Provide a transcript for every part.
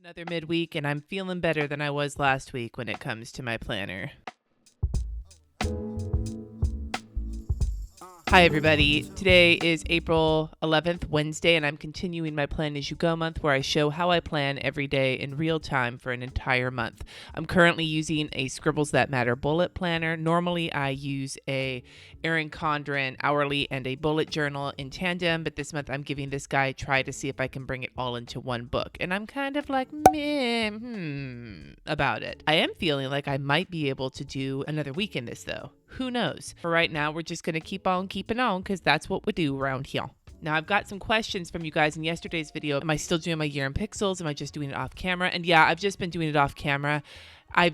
Another midweek, and I'm feeling better than I was last week when it comes to my planner. Hi, everybody. Today is April 11th, Wednesday, and I'm continuing my Plan As You Go month where I show how I plan every day in real time for an entire month. I'm currently using a Scribbles That Matter bullet planner. Normally, I use a Erin Condren hourly and a bullet journal in tandem, but this month I'm giving this guy a try to see if I can bring it all into one book. And I'm kind of like, about it. I am feeling like I might be able to do another week in this, though. Who knows? For right now, we're just going to keep on keeping on because that's what we do around here. Now, I've got some questions from you guys in yesterday's video. Am I still doing my year in pixels? Am I just doing it off camera? And yeah, I've just been doing it off camera.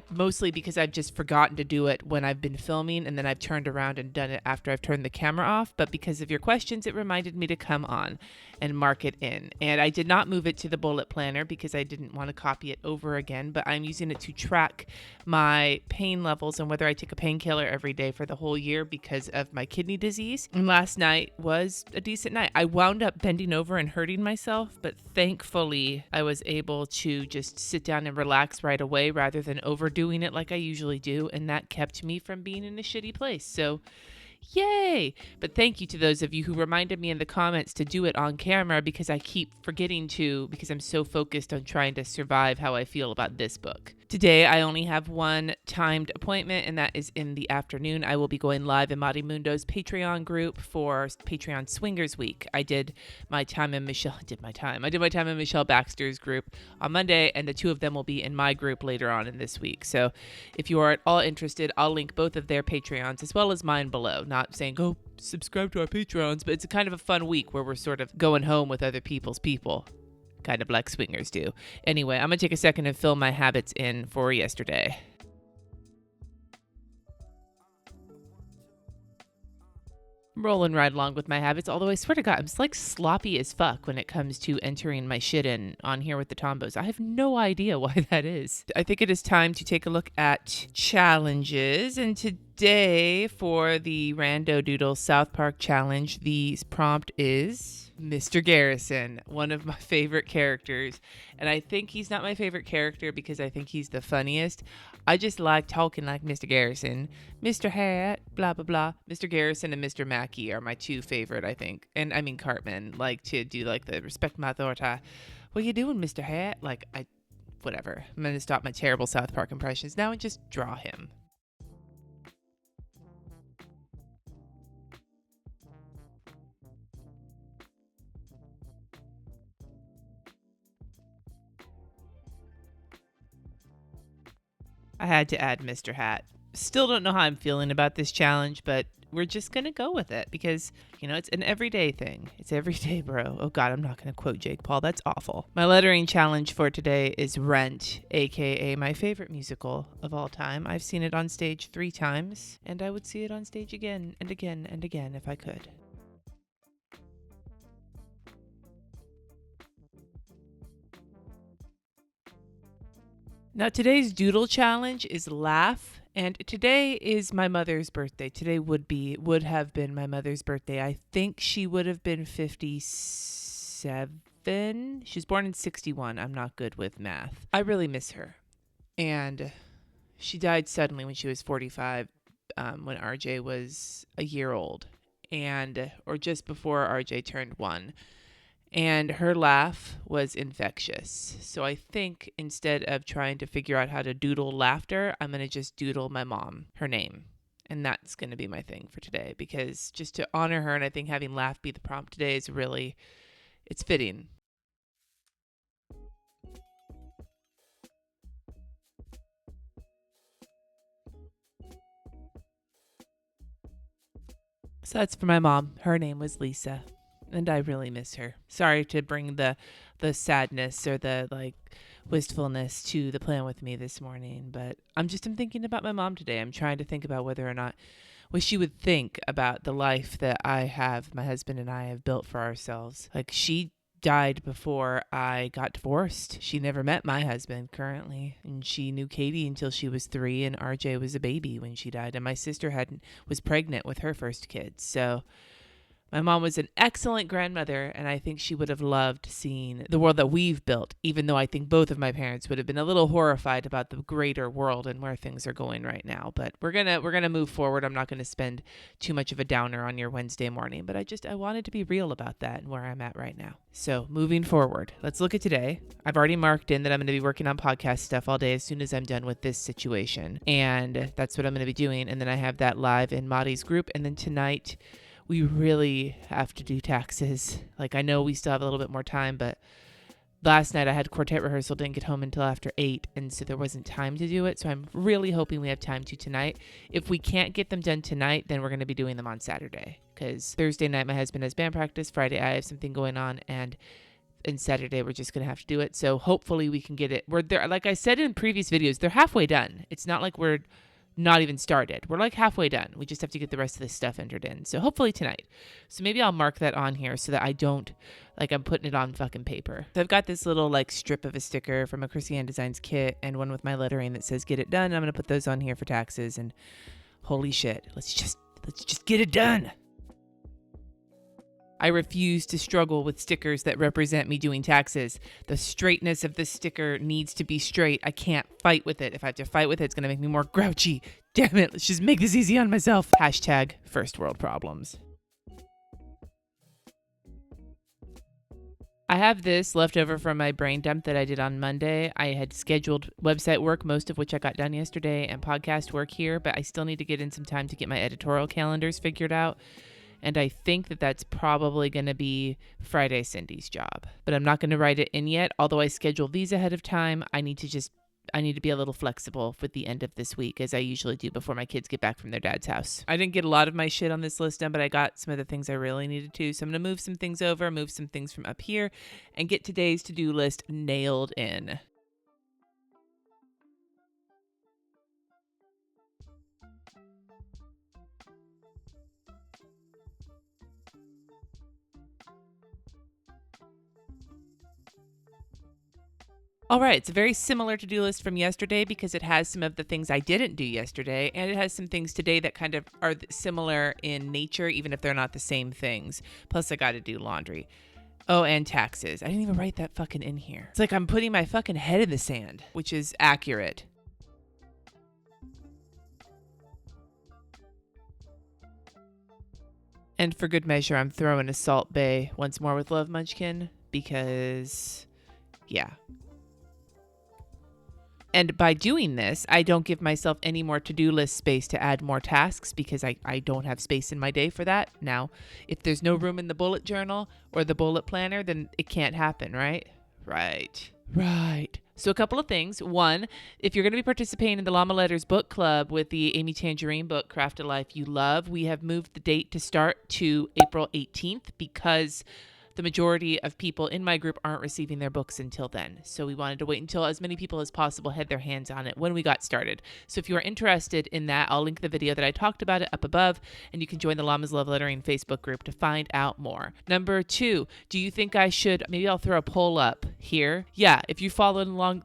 Mostly because I've just forgotten to do it when I've been filming, and then I've turned around and done it after I've turned the camera off. But because of your questions, it reminded me to come on and mark it in. And I did not move it to the bullet planner because I didn't want to copy it over again, but I'm using it to track my pain levels and whether I take a painkiller every day for the whole year because of my kidney disease. And last night was a decent night. I wound up bending over and hurting myself, but thankfully I was able to just sit down and relax right away rather than overdoing it like I usually do, and that kept me from being in a shitty place. So yay! But thank you to those of you who reminded me in the comments to do it on camera because I keep forgetting to because I'm so focused on trying to survive how I feel about this book. Today, I only have one timed appointment, and that is in the afternoon. I will be going live in Mundo's Patreon group for Patreon Swingers Week. I did my time in Michelle Baxter's group on Monday, and the two of them will be in my group later on in this week. So if you are at all interested, I'll link both of their Patreons as well as mine below. Not saying go subscribe to our Patreons, but it's a kind of a fun week where we're sort of going home with other people's people. Kind of like swingers do. Anyway, I'm going to take a second and fill my habits in for yesterday. I'm rolling right along with my habits, although I swear to God, I'm like sloppy as fuck when it comes to entering my shit in on here with the Tombows. I have no idea why that is. I think it is time to take a look at challenges, and today for the Rando Doodle South Park challenge, the prompt is Mr. Garrison, one of my favorite characters. And I think he's not my favorite character because I think he's the funniest. I just like talking like Mr. Garrison. Mr. Hat, blah, blah, blah. Mr. Garrison and Mr. Mackey are my two favorite, I think. And I mean, Cartman, like to do like the respect my authority. What you doing, Mr. Hat? Whatever. I'm going to stop my terrible South Park impressions now and just draw him. I had to add Mr. Hat. Still don't know how I'm feeling about this challenge, but we're just going to go with it because, it's an everyday thing. It's everyday, bro. Oh, God, I'm not going to quote Jake Paul. That's awful. My lettering challenge for today is Rent, a.k.a. my favorite musical of all time. I've seen it on stage 3 times, and I would see it on stage again and again and again if I could. Now, today's doodle challenge is laugh, and today is my mother's birthday. Today would have been my mother's birthday. I think she would have been 57. She was born in 61. I'm not good with math. I really miss her. And she died suddenly when she was 45, when RJ was a year old, or just before RJ turned 1. And her laugh was infectious. So I think instead of trying to figure out how to doodle laughter, I'm going to just doodle my mom, her name. And that's going to be my thing for today because just to honor her, and I think having laugh be the prompt today is really, it's fitting. So that's for my mom. Her name was Lisa. And I really miss her. Sorry to bring the sadness or the wistfulness to the plan with me this morning, but I'm thinking about my mom today. I'm trying to think about whether or not what she would think about the life that my husband and I have built for ourselves. Like, she died before I got divorced. She never met my husband currently, and she knew Katie until she was 3, and RJ was a baby when she died, and my sister was pregnant with her first kid. So My mom was an excellent grandmother, and I think she would have loved seeing the world that we've built, even though I think both of my parents would have been a little horrified about the greater world and where things are going right now. But we're gonna move forward. I'm not gonna spend too much of a downer on your Wednesday morning, but I wanted to be real about that and where I'm at right now. So moving forward, let's look at today. I've already marked in that I'm going to be working on podcast stuff all day as soon as I'm done with this situation, and that's what I'm going to be doing. And then I have that live in Mari's group, and then tonight we really have to do taxes. Like, I know we still have a little bit more time, but last night I had quartet rehearsal, didn't get home until after 8, and so there wasn't time to do it. So I'm really hoping we have time to tonight. If we can't get them done tonight, then we're going to be doing them on Saturday, because Thursday night my husband has band practice, Friday I have something going on, and Saturday we're just going to have to do it. So hopefully we can get it. We're there, like I said in previous videos, they're halfway done. It's not like we're not even started. We're like halfway done. We just have to get the rest of this stuff entered in. So hopefully tonight. So maybe I'll mark that on here so that I don't, like, I'm putting it on fucking paper. So I've got this little like strip of a sticker from a Krissyanne Designs kit and one with my lettering that says get it done. I'm going to put those on here for taxes, and holy shit, let's just get it done. I refuse to struggle with stickers that represent me doing taxes. The straightness of the sticker needs to be straight. I can't fight with it. If I have to fight with it, it's going to make me more grouchy. Damn it, let's just make this easy on myself. Hashtag first world problems. I have this left over from my brain dump that I did on Monday. I had scheduled website work, most of which I got done yesterday, and podcast work here, but I still need to get in some time to get my editorial calendars figured out. And I think that that's probably going to be Friday Cindy's job. But I'm not going to write it in yet. Although I schedule these ahead of time, I need to be a little flexible with the end of this week, as I usually do before my kids get back from their dad's house. I didn't get a lot of my shit on this list done, but I got some of the things I really needed to. So I'm going to move some things over, move some things from up here, and get today's to-do list nailed in. All right, it's a very similar to-do list from yesterday because it has some of the things I didn't do yesterday, and it has some things today that kind of are similar in nature, even if they're not the same things. Plus, I got to do laundry. Oh, and taxes. I didn't even write that fucking in here. It's like I'm putting my fucking head in the sand, which is accurate. And for good measure, I'm throwing a Salt Bae once more with Love Munchkin because, yeah. And by doing this, I don't give myself any more to-do list space to add more tasks because I don't have space in my day for that. Now, if there's no room in the bullet journal or the bullet planner, then it can't happen, right? Right. So a couple of things. One, if you're going to be participating in the Llama Letters book club with the Amy Tangerine book, Craft a Life You Love, we have moved the date to start to April 18th because the majority of people in my group aren't receiving their books until then. So we wanted to wait until as many people as possible had their hands on it when we got started. So if you are interested in that, I'll link the video that I talked about it up above, and you can join the Llama's Love Lettering Facebook group to find out more. Number 2, do you think I should, maybe I'll throw a poll up here. Yeah, if you followed along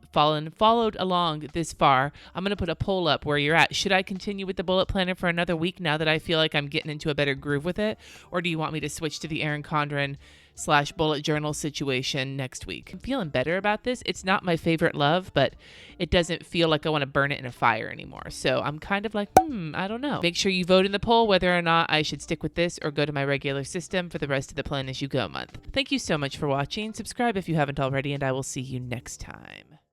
this far, I'm going to put a poll up where you're at. Should I continue with the bullet planner for another week now that I feel like I'm getting into a better groove with it? Or do you want me to switch to the Erin Condren / bullet journal situation next week? I'm feeling better about this. It's not my favorite love, but it doesn't feel like I want to burn it in a fire anymore. So I'm kind of like, I don't know. Make sure you vote in the poll whether or not I should stick with this or go to my regular system for the rest of the Plan As You Go month. Thank you so much for watching. Subscribe if you haven't already, and I will see you next time.